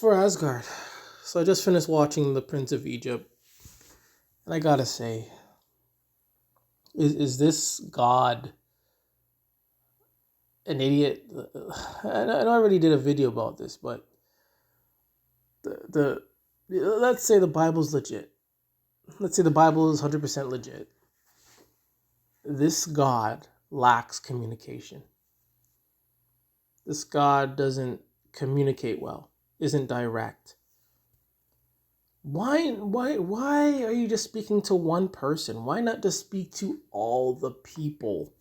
for Asgard. So I just finished watching The Prince of Egypt, and I gotta say, is this God an idiot? I already did a video about this, but the let's say the Bible's legit. Let's say the Bible is 100% legit. This God lacks communication. This God doesn't communicate well, isn't direct. Why are you just speaking to one person? Why not just speak to all the people?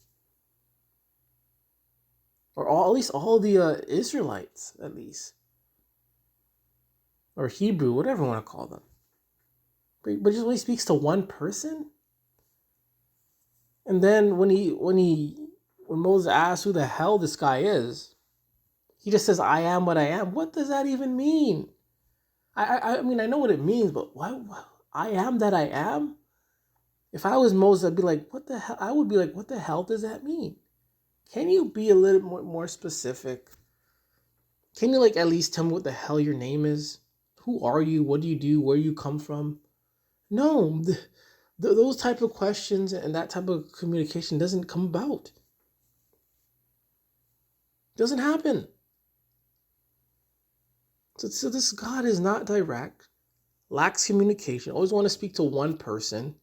Or at least all the Israelites, at least. Or Hebrew, whatever you want to call them. But just when he speaks to one person? And then when Moses asks who the hell this guy is, he just says, I am what I am. What does that even mean? I mean, I know what it means, but why I am that I am? If I was Moses, I'd be like, what the hell? I would be like, what the hell does that mean? Can you be a little more specific? Can you at least tell me what the hell your name is? Who are you? What do you do? Where you come from? No, those type of questions and that type of communication doesn't come about. Doesn't happen. So this God is not direct, lacks communication, always want to speak to one person.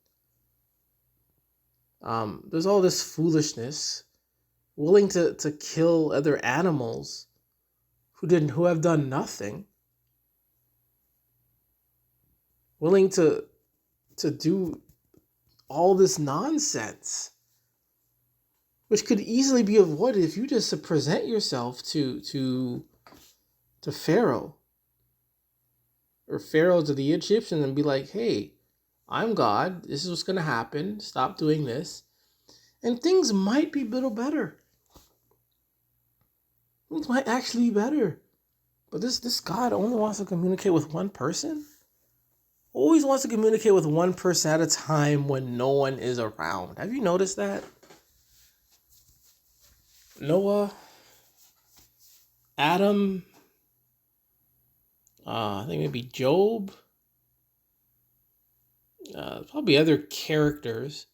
There's all this foolishness, willing to kill other animals who have done nothing, willing to do all this nonsense, which could easily be avoided if you just present yourself to Pharaoh or Pharaoh to the Egyptians and be like, hey, I'm God. This is what's going to happen. Stop doing this. And things might be a little better. Things might actually be better. But this God only wants to communicate with one person? Always wants to communicate with one person at a time when no one is around. Have you noticed that? Noah, Adam, I think maybe Job, probably other characters.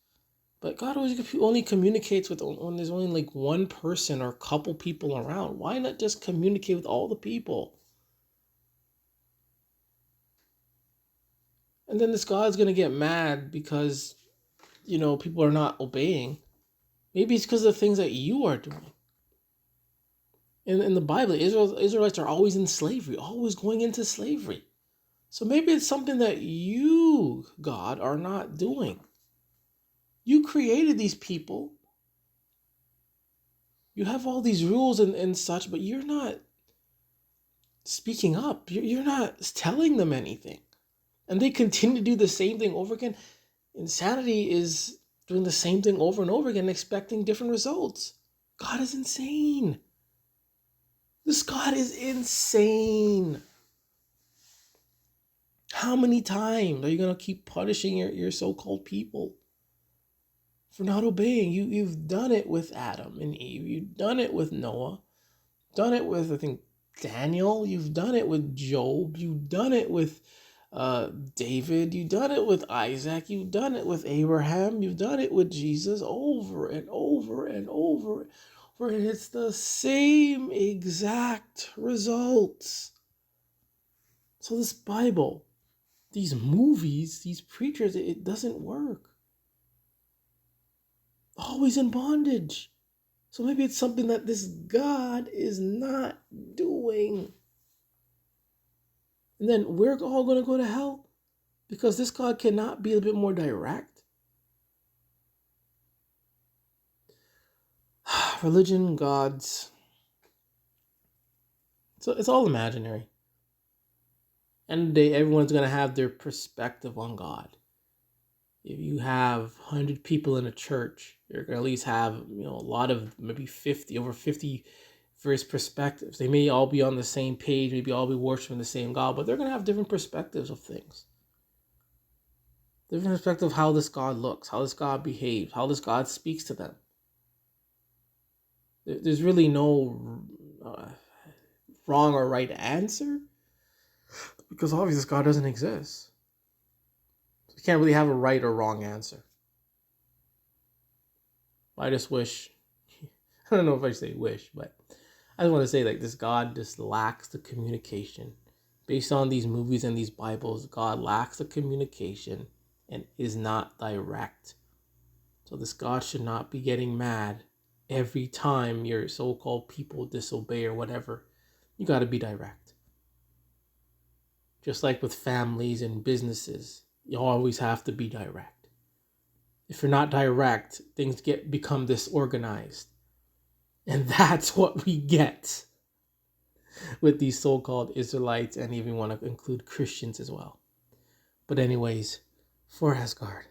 But God always only communicates with when there's only one person or a couple people around. Why not just communicate with all the people? And then this God's going to get mad because, people are not obeying. Maybe it's because of the things that you are doing. In the Bible, Israelites are always in slavery, always going into slavery. So maybe it's something that you, God, are not doing. You created these people. You have all these rules and such, but you're not speaking up. You're not telling them anything. And they continue to do the same thing over again. Insanity is doing the same thing over and over again, expecting different results. God is insane. This God is insane. How many times are you going to keep punishing your so-called people for not obeying? You've done it with Adam and Eve. You've done it with Noah. Done it with, I think, Daniel. You've done it with Job. You've done it with David. You've done it with Isaac. You've done it with Abraham. You've done it with Jesus over and over and over. And it's the same exact results. So this Bible, these movies, these preachers, it doesn't work. Always in bondage. So maybe it's something that this God is not doing. And then we're all going to go to hell because this God cannot be a bit more direct. Religion, gods. So it's all imaginary. End of the day, everyone's going to have their perspective on God. If you have 100 people in a church, you're going to at least have, a lot of maybe over 50 various perspectives. They may all be on the same page, maybe all be worshiping the same God, but they're going to have different perspectives of things. Different perspective of how this God looks, how this God behaves, how this God speaks to them. There's really no wrong or right answer. Because obviously this God doesn't exist. So you can't really have a right or wrong answer. I just wish, I don't know if I say wish, but I just want to say like this God just lacks the communication. Based on these movies and these Bibles, God lacks the communication and is not direct. So this God should not be getting mad every time your so-called people disobey or whatever. You got to be direct. Just like with families and businesses, you always have to be direct. If you're not direct, things become disorganized. And that's what we get with these so-called Israelites, and even want to include Christians as well. But anyways, for Asgard,